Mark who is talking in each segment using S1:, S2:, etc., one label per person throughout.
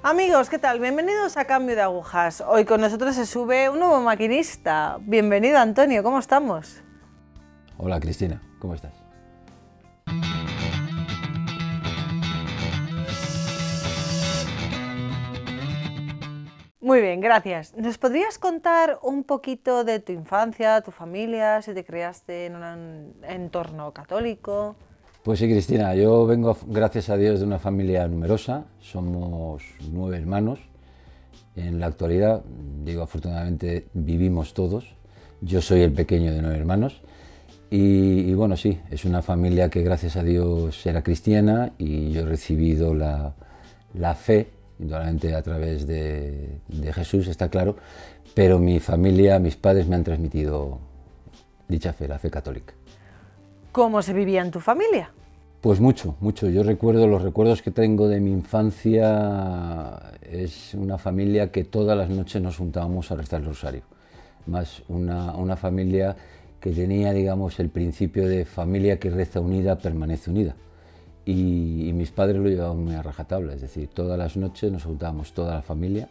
S1: Amigos, ¿qué tal? Bienvenidos a Cambio de Agujas. Hoy con nosotros se sube un nuevo maquinista. Bienvenido, Antonio, ¿cómo estamos?
S2: Hola Cristina, ¿cómo estás?
S1: Muy bien, gracias. ¿Nos podrías contar un poquito de tu infancia, tu familia, si te criaste en un entorno católico?
S2: Pues sí, Cristina, yo vengo, gracias a Dios, de una familia numerosa. Somos 9 hermanos. En la actualidad, digo, afortunadamente vivimos todos. Yo soy el pequeño de 9 hermanos. Y bueno, sí, es una familia que gracias a Dios era cristiana y yo he recibido la fe, indudablemente a través de Jesús, está claro, pero mi familia, mis padres me han transmitido dicha fe, la fe católica.
S1: ¿Cómo se vivía en tu familia?
S2: Pues mucho, mucho. Yo recuerdo, los recuerdos que tengo de mi infancia es una familia que todas las noches nos juntábamos a rezar el rosario. Más una familia que tenía, digamos, el principio de familia que reza unida, permanece unida. Y mis padres lo llevaban muy a rajatabla, es decir, todas las noches nos juntábamos toda la familia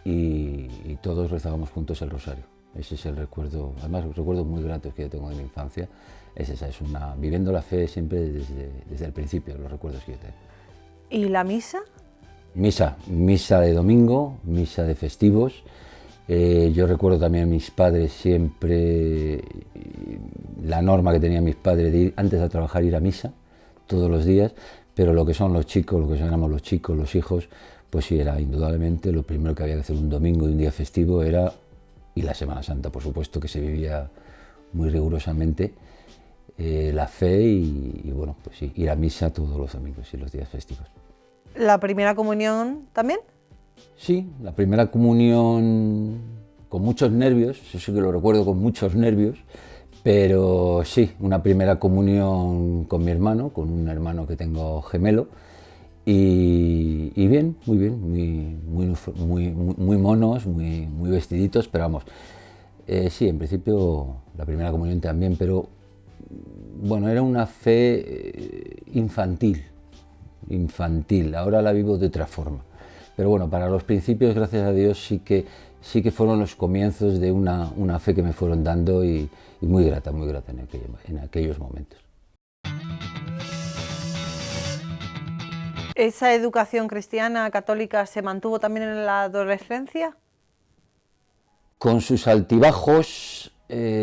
S2: y todos rezábamos juntos el rosario. Ese es el recuerdo, además los recuerdos muy gratos que yo tengo de mi infancia, es esa, viviendo la fe siempre desde el principio, los recuerdos que yo tengo.
S1: ¿Y la misa?
S2: Misa de domingo, misa de festivos. Yo recuerdo también a mis padres siempre, la norma que tenían mis padres de ir antes de trabajar ir a misa todos los días, pero lo que son los chicos, lo que éramos los chicos, los hijos, pues sí, era indudablemente lo primero que había que hacer un domingo y un día festivo era, y la Semana Santa, por supuesto, que se vivía muy rigurosamente, la fe y bueno, pues sí, ir a misa todos los domingos y los días festivos.
S1: ¿La primera comunión también?
S2: Sí, la primera comunión con muchos nervios, eso sí que lo recuerdo con muchos nervios, pero sí, una primera comunión con mi hermano, con un hermano que tengo gemelo, y bien, muy monos, muy vestiditos, pero vamos, sí, en principio la primera comunión también, pero bueno, era una fe infantil, ahora la vivo de otra forma. Pero bueno, para los principios, gracias a Dios, sí que fueron los comienzos de una fe que me fueron dando y muy grata en aquellos momentos.
S1: ¿Esa educación cristiana católica se mantuvo también en la adolescencia?
S2: Con sus altibajos,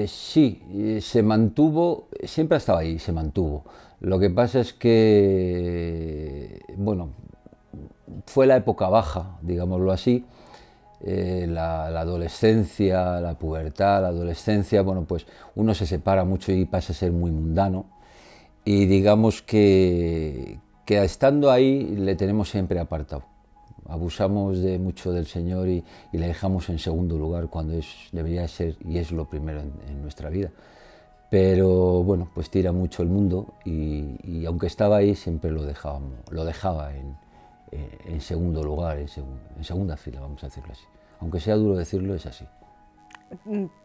S2: sí, se mantuvo, siempre ha estado ahí, se mantuvo. Lo que pasa es que, bueno, fue la época baja, digámoslo así, la adolescencia, la pubertad, la adolescencia, bueno, pues uno se separa mucho y pasa a ser muy mundano y digamos que estando ahí le tenemos siempre apartado. Abusamos mucho del Señor y le dejamos en segundo lugar cuando debería ser y es lo primero en nuestra vida. Pero bueno, pues tira mucho el mundo y aunque estaba ahí siempre lo dejaba en segundo lugar, en segunda fila, vamos a decirlo así. Aunque sea duro decirlo, es así.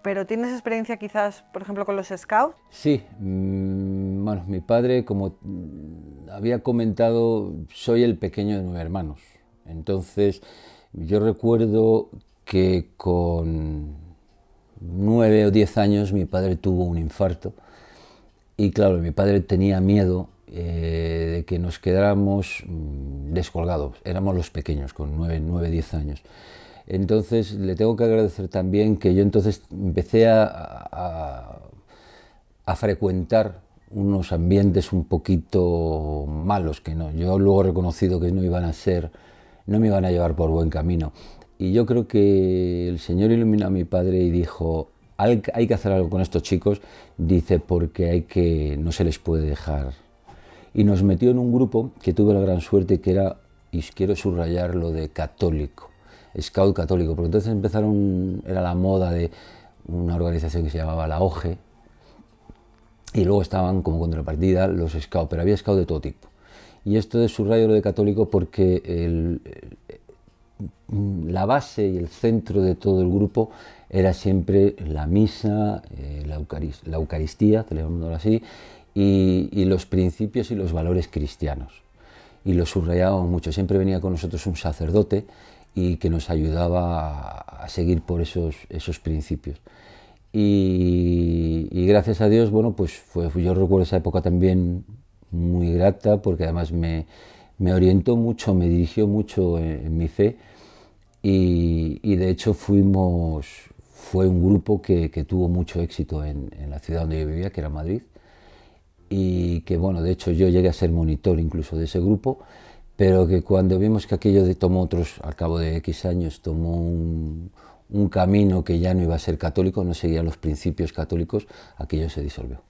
S1: ¿Pero tienes experiencia quizás, por ejemplo, con los scouts?
S2: Sí, bueno, mi padre, como había comentado, soy el pequeño de 9 hermanos. Entonces, yo recuerdo que con 9 o 10 años mi padre tuvo un infarto y claro, mi padre tenía miedo de que nos quedáramos descolgados. Éramos los pequeños, con 9, 10 años. Entonces, le tengo que agradecer también que yo entonces empecé a frecuentar unos ambientes un poquito malos, que no, yo luego he reconocido que no me iban a llevar por buen camino. Y yo creo que el Señor iluminó a mi padre y dijo, hay que hacer algo con estos chicos, dice, porque no se les puede dejar. Y nos metió en un grupo que tuve la gran suerte que era, y quiero subrayar lo de católico, scout católico, porque entonces era la moda de una organización que se llamaba la OGE, y luego estaban como contrapartida los scouts, pero había scouts de todo tipo. Y esto de subrayo lo de católico porque la base y el centro de todo el grupo era siempre la misa, la Eucaristía, celebrándolo así, y los principios y los valores cristianos. y lo subrayábamos mucho. Siempre venía con nosotros un sacerdote y que nos ayudaba a seguir por esos principios. Y gracias a Dios, bueno, pues yo recuerdo esa época también muy grata, porque además me orientó mucho, me dirigió mucho en mi fe, y de hecho fue un grupo que tuvo mucho éxito en la ciudad donde yo vivía, que era Madrid, y que bueno, de hecho yo llegué a ser monitor incluso de ese grupo, pero que cuando vimos que aquello tomó otros, al cabo de X años, tomó un camino que ya no iba a ser católico, no seguía los principios católicos, aquello se disolvió.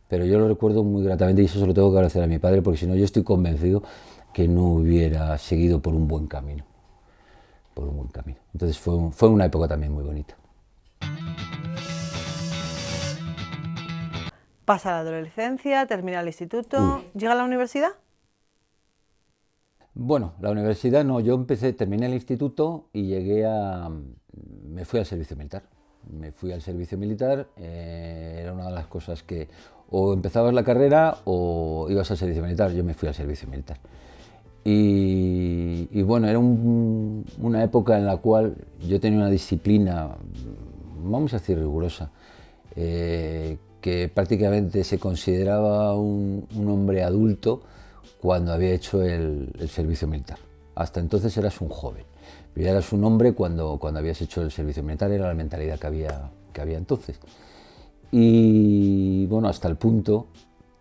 S2: Pero yo lo recuerdo muy gratamente y eso se lo tengo que agradecer a mi padre, porque si no yo estoy convencido que no hubiera seguido por un buen camino. Entonces fue una época también muy bonita.
S1: Pasa la adolescencia, termina el instituto, ¿llega a la universidad?
S2: Bueno, la universidad no, terminé el instituto y me fui al servicio militar. Era una de las cosas que o empezabas la carrera o ibas al servicio militar. Yo me fui al servicio militar. Y bueno, era una época en la cual yo tenía una disciplina, vamos a decir, rigurosa, que prácticamente se consideraba un hombre adulto cuando había hecho el servicio militar. Hasta entonces eras un joven, pero ya eras un hombre cuando habías hecho el servicio militar, era la mentalidad que había entonces. Y bueno, hasta el punto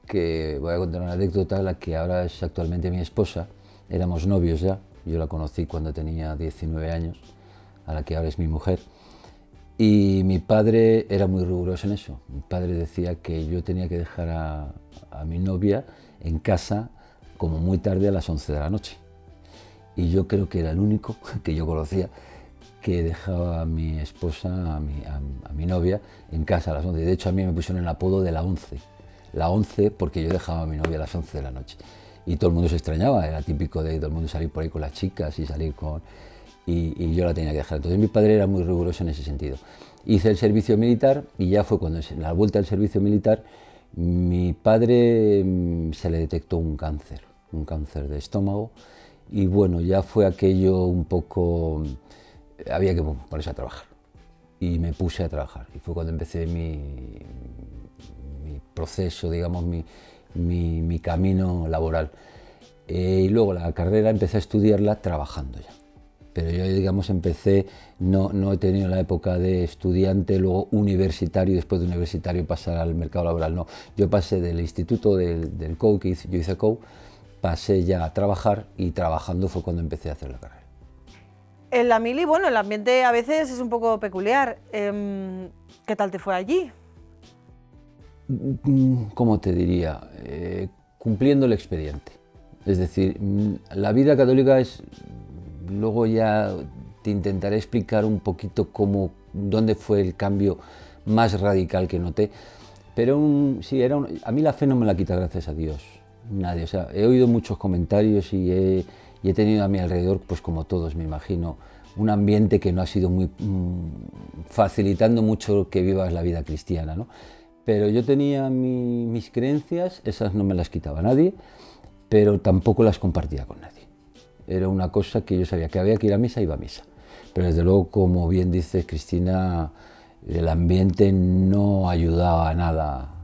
S2: que voy a contar una anécdota, la que ahora es actualmente mi esposa. Éramos novios ya, yo la conocí cuando tenía 19 años, a la que ahora es mi mujer. Y mi padre era muy riguroso en eso. Mi padre decía que yo tenía que dejar a mi novia en casa como muy tarde, a las 11 de la noche. Y yo creo que era el único que yo conocía que dejaba a mi esposa, a mi novia, en casa a las 11. De hecho, a mí me pusieron el apodo de la 11. La 11 porque yo dejaba a mi novia a las 11 de la noche. Y todo el mundo se extrañaba, era típico de todo el mundo salir por ahí con las chicas y salir con... Y yo la tenía que dejar. Entonces mi padre era muy riguroso en ese sentido. Hice el servicio militar y ya fue cuando, en la vuelta del servicio militar, mi padre se le detectó un cáncer de estómago, y bueno, ya fue aquello un poco... había que ponerse a trabajar. Y me puse a trabajar. Y fue cuando empecé mi proceso, digamos, mi camino laboral. Y luego la carrera empecé a estudiarla trabajando ya. Pero yo, digamos, empecé, no he tenido la época de estudiante, luego universitario, y después de universitario pasar al mercado laboral, no. Yo pasé del instituto del COU, yo hice COU, pasé ya a trabajar, y trabajando fue cuando empecé a hacer la carrera.
S1: En la mili, bueno, el ambiente a veces es un poco peculiar. ¿Qué tal te fue allí?
S2: ¿Cómo te diría? Cumpliendo el expediente. Es decir, la vida católica es... Luego ya te intentaré explicar un poquito dónde fue el cambio más radical que noté. Pero a mí la fe no me la quita, gracias a Dios, nadie. O sea, he oído muchos comentarios y he tenido a mi alrededor, pues como todos me imagino, un ambiente que no ha sido muy facilitando mucho que vivas la vida cristiana, ¿no? Pero yo tenía mis creencias, esas no me las quitaba nadie, pero tampoco las compartía con nadie. Era una cosa que yo sabía que había que ir a misa, iba a misa. Pero desde luego, como bien dice Cristina, el ambiente no ayudaba a nada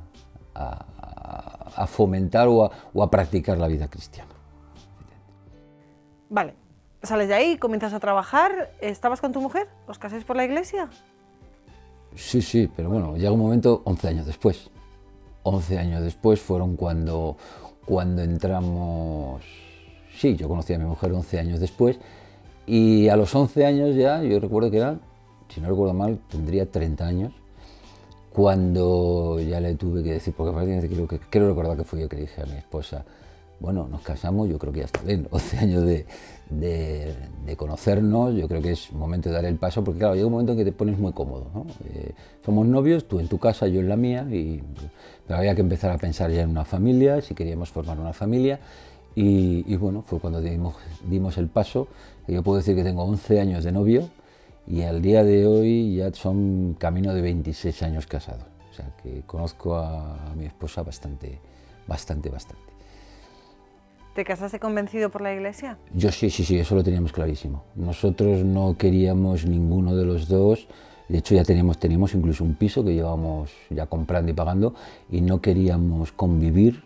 S2: a fomentar o a practicar la vida cristiana.
S1: Vale, sales de ahí, comienzas a trabajar. ¿Estabas con tu mujer? ¿Os casáis por la iglesia?
S2: Sí, pero bueno, llega un momento, 11 años después. 11 años después fueron cuando entramos... Sí, yo conocí a mi mujer 11 años después, y a los 11 años ya, yo recuerdo que eran, si no recuerdo mal, tendría 30 años, cuando ya le tuve que decir, porque prácticamente creo recordar que fui yo que le dije a mi esposa, bueno, nos casamos, yo creo que ya está bien, 11 años de conocernos, yo creo que es momento de dar el paso, porque claro, llega un momento en que te pones muy cómodo, ¿no? Somos novios, tú en tu casa, yo en la mía, pero había que empezar a pensar ya en una familia, si queríamos formar una familia. Y bueno, fue cuando dimos el paso. Yo puedo decir que tengo 11 años de novio y al día de hoy ya son camino de 26 años casados. O sea que conozco a mi esposa bastante.
S1: ¿Te casaste convencido por la Iglesia?
S2: Yo sí, eso lo teníamos clarísimo. Nosotros no queríamos ninguno de los dos. De hecho, ya teníamos incluso un piso que llevábamos ya comprando y pagando y no queríamos convivir.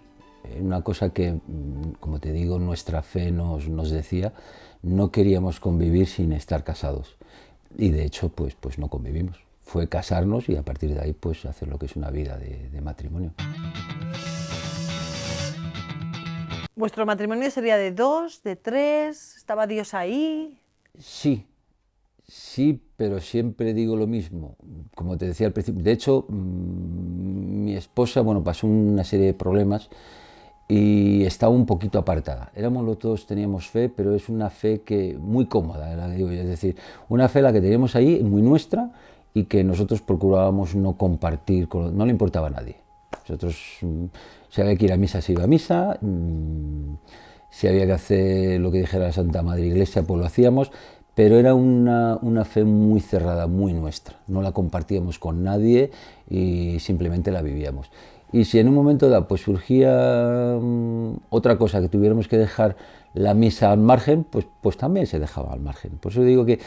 S2: Una cosa que, como te digo, nuestra fe nos decía, no queríamos convivir sin estar casados. Y de hecho, pues no convivimos. Fue casarnos y a partir de ahí pues hacer lo que es una vida de matrimonio.
S1: ¿Vuestro matrimonio sería de 2, de 3? ¿Estaba Dios ahí?
S2: Sí, pero siempre digo lo mismo, como te decía al principio. De hecho, mi esposa, pasó una serie de problemas y estaba un poquito apartada. Éramos los dos, teníamos fe, pero es una fe que muy cómoda, es decir, una fe la que teníamos ahí, muy nuestra, y que nosotros procurábamos no compartir, no le importaba a nadie. Nosotros, si había que ir a misa, se iba a misa, si había que hacer lo que dijera la Santa Madre Iglesia, pues lo hacíamos, pero era una fe muy cerrada, muy nuestra. No la compartíamos con nadie y simplemente la vivíamos. Y si en un momento dado pues surgía otra cosa, que tuviéramos que dejar la misa al margen, pues también se dejaba al margen. Por eso digo que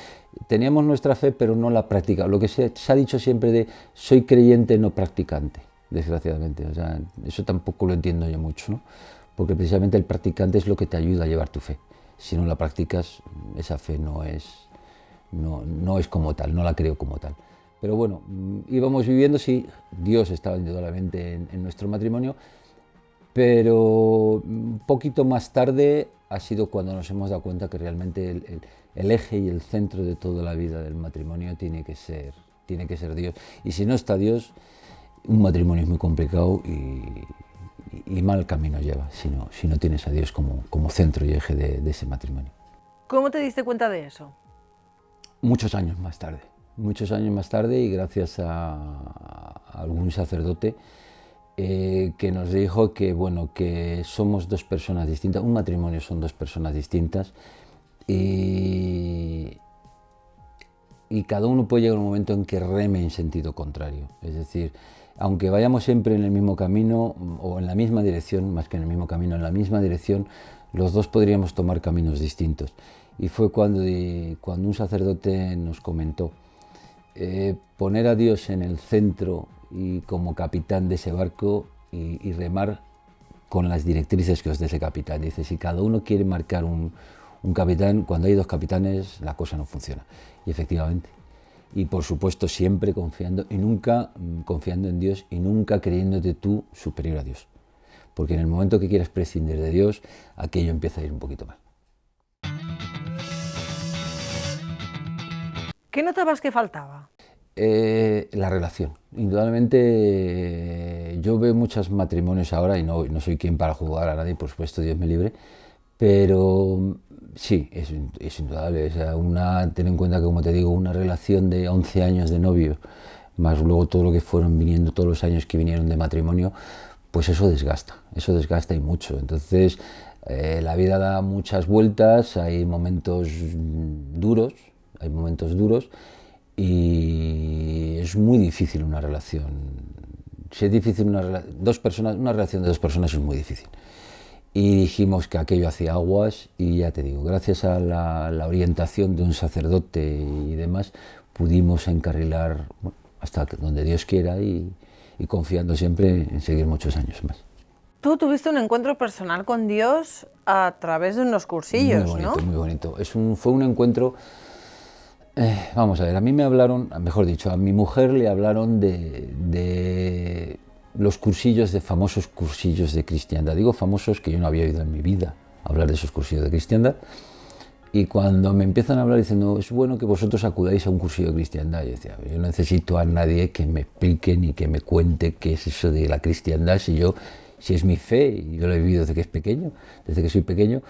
S2: teníamos nuestra fe, pero no la practicábamos. Lo que se ha dicho siempre de soy creyente, no practicante, desgraciadamente. O sea, eso tampoco lo entiendo yo mucho, ¿no? Porque precisamente el practicante es lo que te ayuda a llevar tu fe. Si no la practicas, esa fe no es como tal, no la creo como tal. Pero bueno, íbamos viviendo, sí, Dios estaba indudablemente en nuestro matrimonio, pero un poquito más tarde ha sido cuando nos hemos dado cuenta que realmente el eje y el centro de toda la vida del matrimonio tiene que ser Dios. Y si no está Dios, un matrimonio es muy complicado y mal camino lleva, si no tienes a Dios como centro y eje de ese matrimonio.
S1: ¿Cómo te diste cuenta de eso?
S2: Muchos años más tarde y gracias a algún sacerdote que nos dijo que somos dos personas distintas, un matrimonio son dos personas distintas y cada uno puede llegar a un momento en que reme en sentido contrario, es decir, aunque vayamos siempre en el mismo camino o en la misma dirección, más que en el mismo camino, en la misma dirección, los dos podríamos tomar caminos distintos. Y fue cuando un sacerdote nos comentó, poner a Dios en el centro y como capitán de ese barco y remar con las directrices que os dé ese capitán. Dice, si cada uno quiere marcar un capitán, cuando hay dos capitanes la cosa no funciona. Y efectivamente. Y por supuesto siempre confiando en Dios y nunca creyéndote tú superior a Dios. Porque en el momento que quieras prescindir de Dios, aquello empieza a ir un poquito mal.
S1: ¿Qué notabas que faltaba?
S2: La relación. Indudablemente yo veo muchos matrimonios ahora y no soy quien para juzgar a nadie, por supuesto, Dios me libre, pero sí, es indudable. O sea, ten en cuenta que, como te digo, una relación de 11 años de novio, más luego todo lo que fueron viniendo, todos los años que vinieron de matrimonio, pues eso desgasta y mucho. Entonces, la vida da muchas vueltas, hay momentos duros y es muy difícil una relación. Si es difícil una relación de dos personas es muy difícil. Y dijimos que aquello hacía aguas y ya te digo, gracias a la orientación de un sacerdote y demás, pudimos encarrilar hasta donde Dios quiera y confiando siempre en seguir muchos años más.
S1: Tú tuviste un encuentro personal con Dios a través de unos cursillos,
S2: muy bonito,
S1: ¿no?
S2: Muy bonito. Fue un encuentro... vamos a ver, a mí me hablaron, mejor dicho, a mi mujer le hablaron de los famosos cursillos de cristiandad. Digo famosos que yo no había oído en mi vida hablar de esos cursillos de cristiandad. Y cuando me empiezan a hablar diciendo, es bueno que vosotros acudáis a un cursillo de cristiandad, yo decía, yo no necesito a nadie que me explique ni que me cuente qué es eso de la cristiandad, si es mi fe, y yo lo he vivido desde que soy pequeño,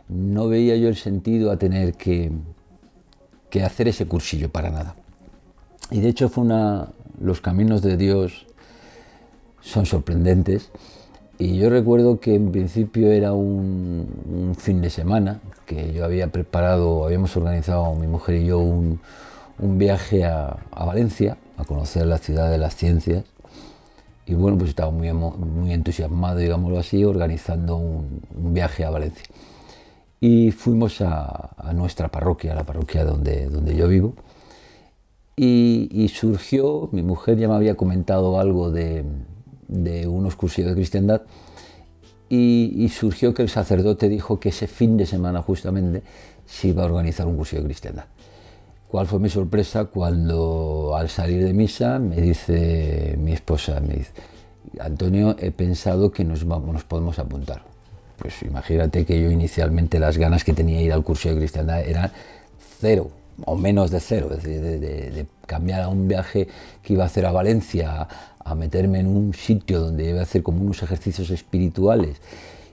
S2: no veía yo el sentido a tener que hacer ese cursillo para nada. Y de hecho los caminos de Dios son sorprendentes y yo recuerdo que en principio era un fin de semana que yo habíamos organizado mi mujer y yo un viaje a Valencia a conocer la ciudad de las ciencias y bueno, pues estaba muy entusiasmado, digámoslo así, organizando un viaje a Valencia. Y fuimos a nuestra parroquia, la parroquia donde yo vivo, y surgió, mi mujer ya me había comentado algo de unos cursillos de cristiandad, y surgió que el sacerdote dijo que ese fin de semana justamente se iba a organizar un cursillo de cristiandad. ¿Cuál fue mi sorpresa cuando al salir de misa me dice mi esposa, me dice, Antonio, he pensado que nos podemos apuntar? Pues imagínate que yo inicialmente las ganas que tenía de ir al cursillo de cristiandad eran cero, o menos de cero, es decir, de cambiar a un viaje que iba a hacer a Valencia, a meterme en un sitio donde iba a hacer como unos ejercicios espirituales,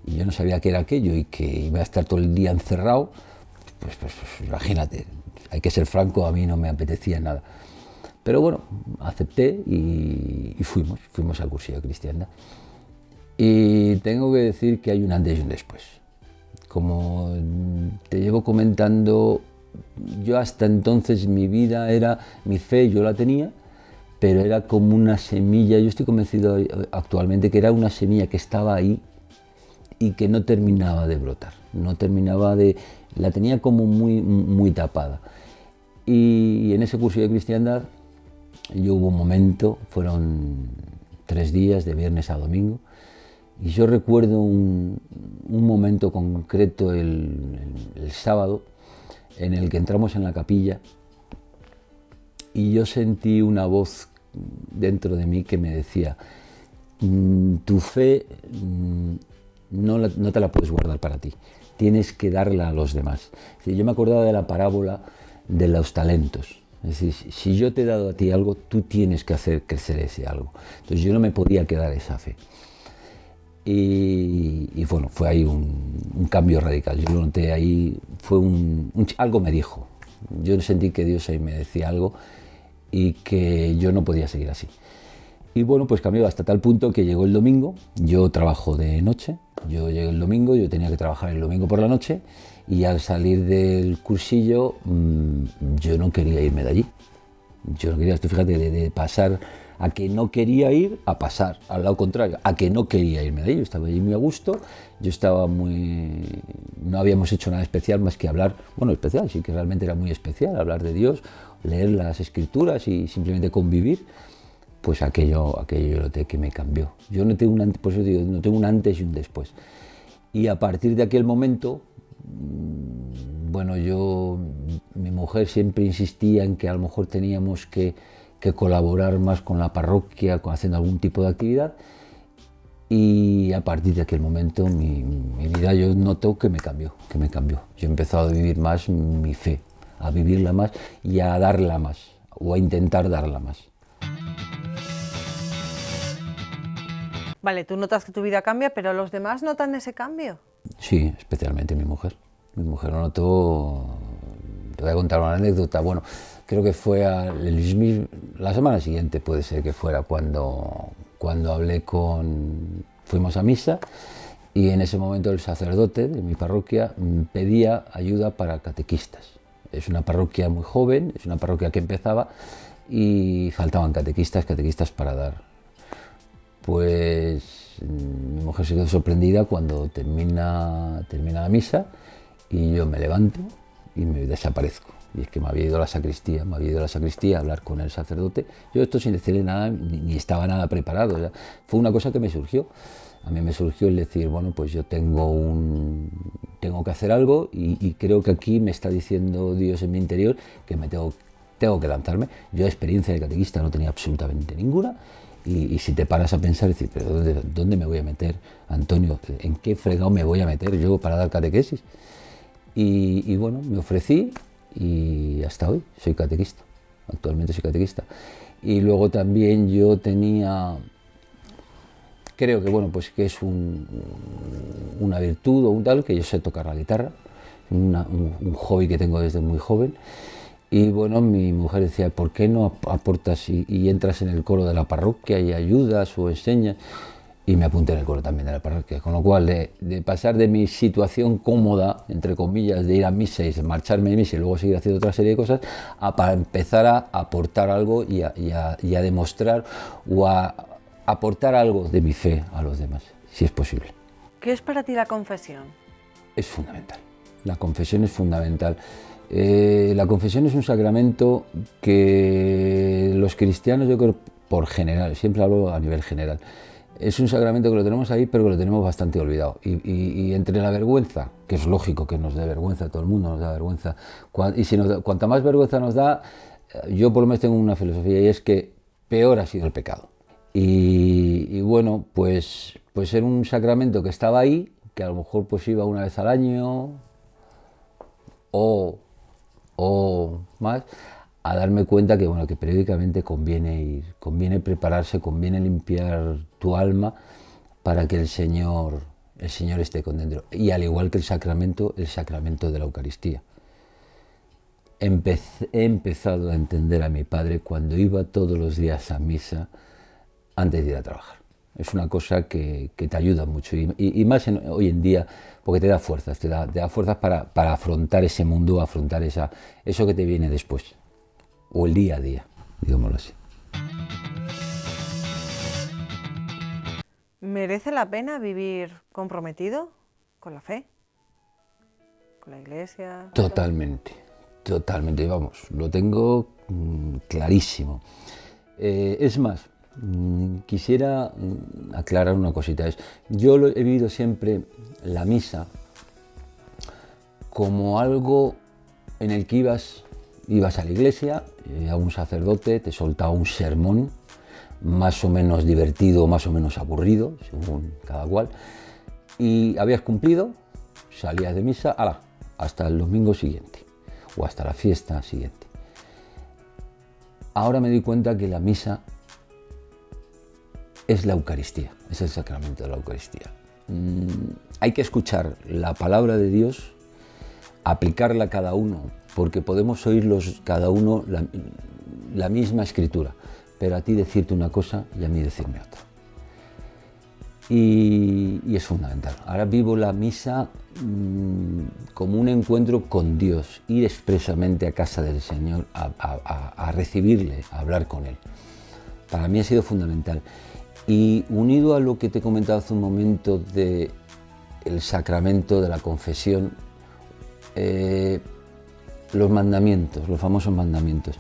S2: y yo no sabía qué era aquello y que iba a estar todo el día encerrado, pues imagínate, hay que ser franco, a mí no me apetecía nada. Pero bueno, acepté y fuimos al cursillo de cristiandad. Y tengo que decir que hay un antes y un después. Como te llevo comentando, yo hasta entonces mi vida era, mi fe yo la tenía, pero era como una semilla, yo estoy convencido actualmente que era una semilla que estaba ahí y que no terminaba de brotar, la tenía como muy tapada. Y en ese curso de cristiandad yo hubo un momento, fueron 3 días de viernes a domingo, y yo recuerdo un momento concreto el sábado en el que entramos en la capilla y yo sentí una voz dentro de mí que me decía, tu fe no te la puedes guardar para ti, tienes que darla a los demás. Es decir, yo me acordaba de la parábola de los talentos. Es decir, si yo te he dado a ti algo, tú tienes que hacer crecer ese algo. Entonces yo no me podía quedar esa fe. Y bueno, fue ahí un cambio radical. Yo lo noté ahí, algo me dijo. Yo sentí que Dios ahí me decía algo y que yo no podía seguir así. Y bueno, pues cambió hasta tal punto que llegó el domingo. Yo trabajo de noche. Yo llegué el domingo, yo tenía que trabajar el domingo por la noche. Y al salir del cursillo, yo no quería irme de allí. Yo no quería, tú fíjate, de pasar a que no quería ir, a pasar al lado contrario, a que no quería irme de allí. Yo estaba allí muy a gusto, no habíamos hecho nada especial más que hablar, bueno, especial, sí que realmente era muy especial, hablar de Dios, leer las escrituras y simplemente convivir. Pues aquello yo noté que me cambió. Yo noté por eso digo, noté un antes y un después. Y a partir de aquel momento, bueno, mi mujer siempre insistía en que a lo mejor teníamos que colaborar más con la parroquia, haciendo algún tipo de actividad, y a partir de aquel momento mi vida yo noto que me cambió. Yo he empezado a vivir más mi fe, a vivirla más y a darla más, o a intentar darla más.
S1: Vale, tú notas que tu vida cambia, pero ¿los demás notan ese cambio?
S2: Sí, especialmente mi mujer. Mi mujer lo notó. Te voy a contar una anécdota. Bueno, creo que fue la semana siguiente, puede ser que fuera, cuando fuimos a misa, y en ese momento el sacerdote de mi parroquia pedía ayuda para catequistas. Es una parroquia muy joven, es una parroquia que empezaba y faltaban catequistas para dar. Pues mi mujer se quedó sorprendida cuando termina la misa y yo me levanto y me desaparezco. Y es que me había ido a la sacristía a hablar con el sacerdote. Yo esto sin decirle nada, ni estaba nada preparado. O sea, fue una cosa que me surgió. A mí me surgió el decir, bueno, pues yo tengo que hacer algo y creo que aquí me está diciendo Dios en mi interior que me tengo que lanzarme. Yo experiencia de catequista no tenía absolutamente ninguna. Y si te paras a pensar, decir, pero ¿dónde me voy a meter, Antonio? ¿En qué fregado me voy a meter yo para dar catequesis? Y bueno, me ofrecí y hasta hoy soy catequista. Actualmente soy catequista. Y luego también yo creo que bueno, pues que es una virtud o un tal, que yo sé tocar la guitarra, un hobby que tengo desde muy joven. Y bueno, mi mujer decía, ¿por qué no aportas y entras en el coro de la parroquia y ayudas o enseñas? Y me apunté en el coro también de la parroquia, con lo cual de pasar de mi situación cómoda, entre comillas, de ir a misa y marcharme de misa y luego seguir haciendo otra serie de cosas, para empezar a aportar algo y a demostrar o a aportar algo de mi fe a los demás, si es posible.
S1: ¿Qué es para ti la confesión?
S2: Es fundamental. La confesión es fundamental. La confesión es un sacramento que los cristianos, yo creo, por general, siempre hablo a nivel general, es un sacramento que lo tenemos ahí, pero que lo tenemos bastante olvidado. Y entre la vergüenza, que es lógico que nos dé vergüenza, todo el mundo nos da vergüenza, y si cuanta más vergüenza nos da, yo por lo menos tengo una filosofía, y es que peor ha sido el pecado. Y bueno, pues era un sacramento que estaba ahí, que a lo mejor pues iba una vez al año o más, a darme cuenta que, bueno, que periódicamente conviene ir, conviene prepararse, conviene limpiar tu alma para que el Señor esté con dentro. Y al igual que el sacramento de la Eucaristía. He empezado a entender a mi padre cuando iba todos los días a misa antes de ir a trabajar. Es una cosa que te ayuda mucho y más hoy en día, porque te da fuerzas, te da fuerzas para afrontar ese mundo, afrontar eso que te viene después, o el día a día, digámoslo así.
S1: ¿Merece la pena vivir comprometido con la fe? ¿Con la Iglesia?
S2: Totalmente, vamos, lo tengo clarísimo. Es más, quisiera aclarar una cosita. Yo he vivido siempre la misa como algo en el que ibas a la iglesia, a un sacerdote te soltaba un sermón, más o menos divertido, más o menos aburrido, según cada cual, y habías cumplido, salías de misa, hasta el domingo siguiente, o hasta la fiesta siguiente. Ahora me doy cuenta que la misa es la Eucaristía, es el sacramento de la Eucaristía. Hay que escuchar la palabra de Dios, aplicarla a cada uno, porque podemos oírlos cada uno la misma escritura, pero a ti decirte una cosa y a mí decirme otra. Y es fundamental. Ahora vivo la misa como un encuentro con Dios, ir expresamente a casa del Señor a recibirle, a hablar con Él. Para mí ha sido fundamental. Y unido a lo que te he comentado hace un momento del sacramento de la confesión, los mandamientos, los famosos mandamientos,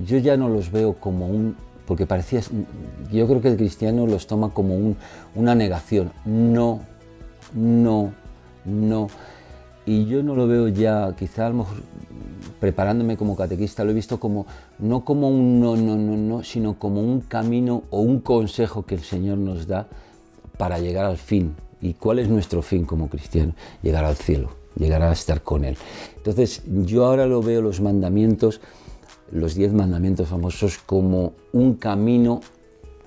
S2: yo ya no los veo como porque yo creo que el cristiano los toma como una negación, no, y yo no lo veo ya, quizá a lo mejor preparándome como catequista lo he visto no como un no, sino como un camino o un consejo que el Señor nos da para llegar al fin. ¿Y cuál es nuestro fin como cristiano? Llegar al cielo, llegar a estar con Él. Entonces yo ahora lo veo los mandamientos, los 10 mandamientos famosos, como un camino,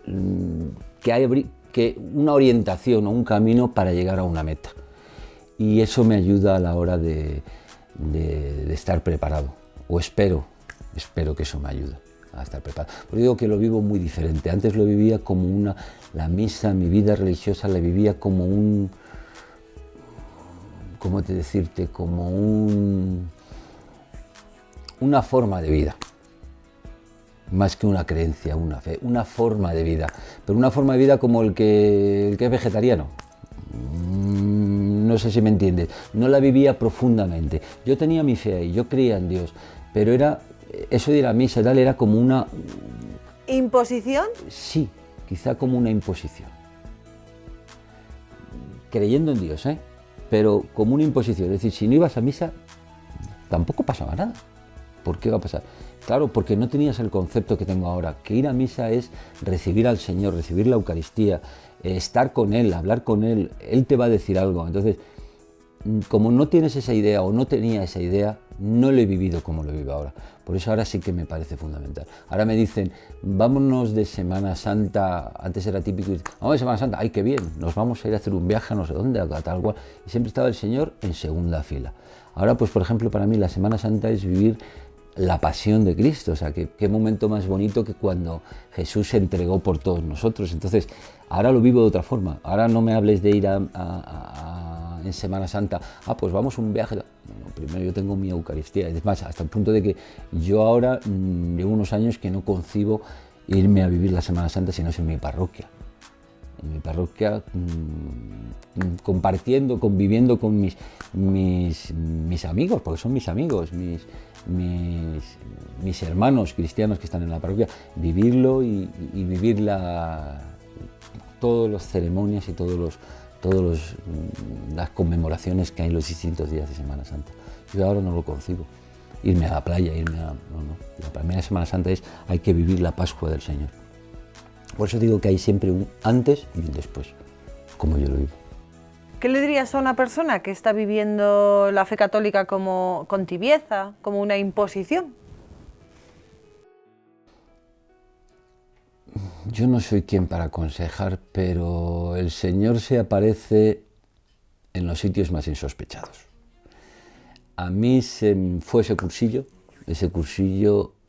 S2: una orientación o un camino para llegar a una meta. Y eso me ayuda a la hora de estar preparado, o espero que eso me ayude a estar preparado. Porque digo que lo vivo muy diferente. Antes lo vivía como la misa, mi vida religiosa la vivía como una forma de vida, más que una creencia, una fe, una forma de vida, pero una forma de vida como el que es vegetariano. No sé si me entiendes, no la vivía profundamente. Yo tenía mi fe ahí, yo creía en Dios, pero eso de ir a misa y tal era como una...
S1: ¿Imposición?
S2: Sí, quizá como una imposición. Creyendo en Dios, pero como una imposición. Es decir, si no ibas a misa, tampoco pasaba nada. ¿Por qué va a pasar? Claro, porque no tenías el concepto que tengo ahora, que ir a misa es recibir al Señor, recibir la Eucaristía, estar con Él, hablar con Él, Él te va a decir algo. Entonces, como no tienes esa idea o no tenía esa idea, no lo he vivido como lo vivo ahora. Por eso ahora sí que me parece fundamental. Ahora me dicen, vámonos de Semana Santa, antes era típico, vamos de Semana Santa, ¡ay, qué bien! Nos vamos a ir a hacer un viaje a no sé dónde, a tal cual. Y siempre estaba el Señor en segunda fila. Ahora, pues por ejemplo, para mí la Semana Santa es vivir la pasión de Cristo, o sea, qué momento más bonito que cuando Jesús se entregó por todos nosotros. Entonces, ahora lo vivo de otra forma. Ahora no me hables de ir en Semana Santa, pues vamos a un viaje. No, primero yo tengo mi Eucaristía. Es más, hasta el punto de que yo ahora llevo unos años que no concibo irme a vivir la Semana Santa si no es en mi parroquia. en mi parroquia, compartiendo, conviviendo con mis amigos, porque son mis amigos, mis hermanos cristianos que están en la parroquia, vivirlo y vivir todas las ceremonias y las conmemoraciones que hay en los distintos días de Semana Santa. Yo ahora no lo concibo. Irme a la playa, no. La primera Semana Santa hay que vivir la Pascua del Señor. Por eso digo que hay siempre un antes y un después, como yo lo vivo.
S1: ¿Qué le dirías a una persona que está viviendo la fe católica con tibieza, como una imposición?
S2: Yo no soy quien para aconsejar, pero el Señor se aparece en los sitios más insospechados. A mí fue ese cursillo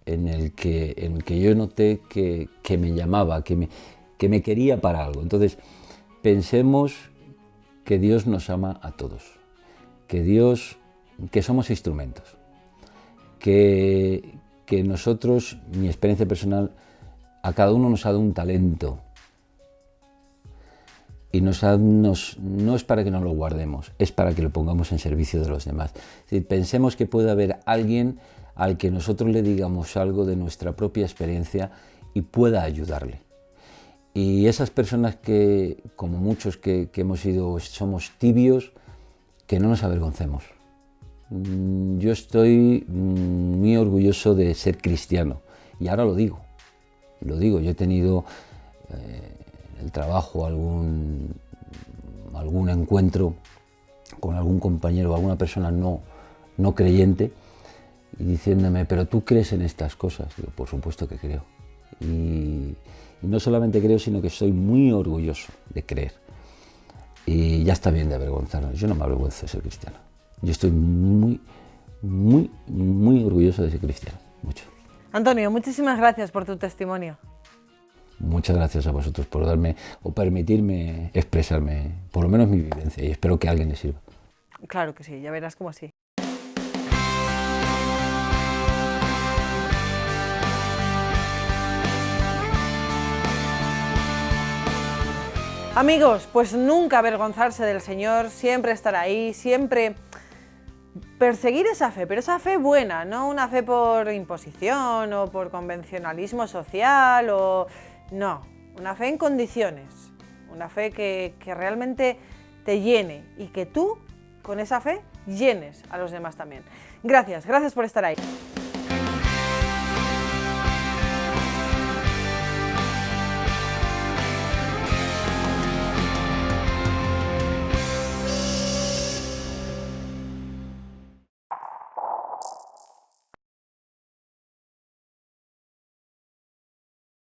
S2: en el que yo noté que me llamaba, que me quería para algo. Entonces, pensemos que Dios nos ama a todos, que somos instrumentos, que nosotros, mi experiencia personal, a cada uno nos ha dado un talento y no es para que nos lo guardemos, es para que lo pongamos en servicio de los demás. Es decir, pensemos que puede haber alguien al que nosotros le digamos algo de nuestra propia experiencia y pueda ayudarle. Y esas personas que, como muchos que somos tibios, que no nos avergoncemos. Yo estoy muy orgulloso de ser cristiano y ahora lo digo, yo he tenido en el trabajo algún encuentro con algún compañero o alguna persona no creyente y diciéndome, pero tú crees en estas cosas. Digo, por supuesto que creo. Y no solamente creo, sino que soy muy orgulloso de creer. Y ya está bien de avergonzarnos. Yo no me avergüenzo de ser cristiano. Yo estoy muy, muy, muy orgulloso de ser cristiano. Mucho.
S1: Antonio, muchísimas gracias por tu testimonio.
S2: Muchas gracias a vosotros por darme o permitirme expresarme, por lo menos mi vivencia, y espero que a alguien le sirva.
S1: Claro que sí, ya verás cómo sí. Amigos, pues nunca avergonzarse del Señor, siempre estar ahí, siempre perseguir esa fe, pero esa fe buena, no una fe por imposición o por convencionalismo social no, una fe en condiciones, una fe que realmente te llene y que tú, con esa fe, llenes a los demás también. Gracias por estar ahí.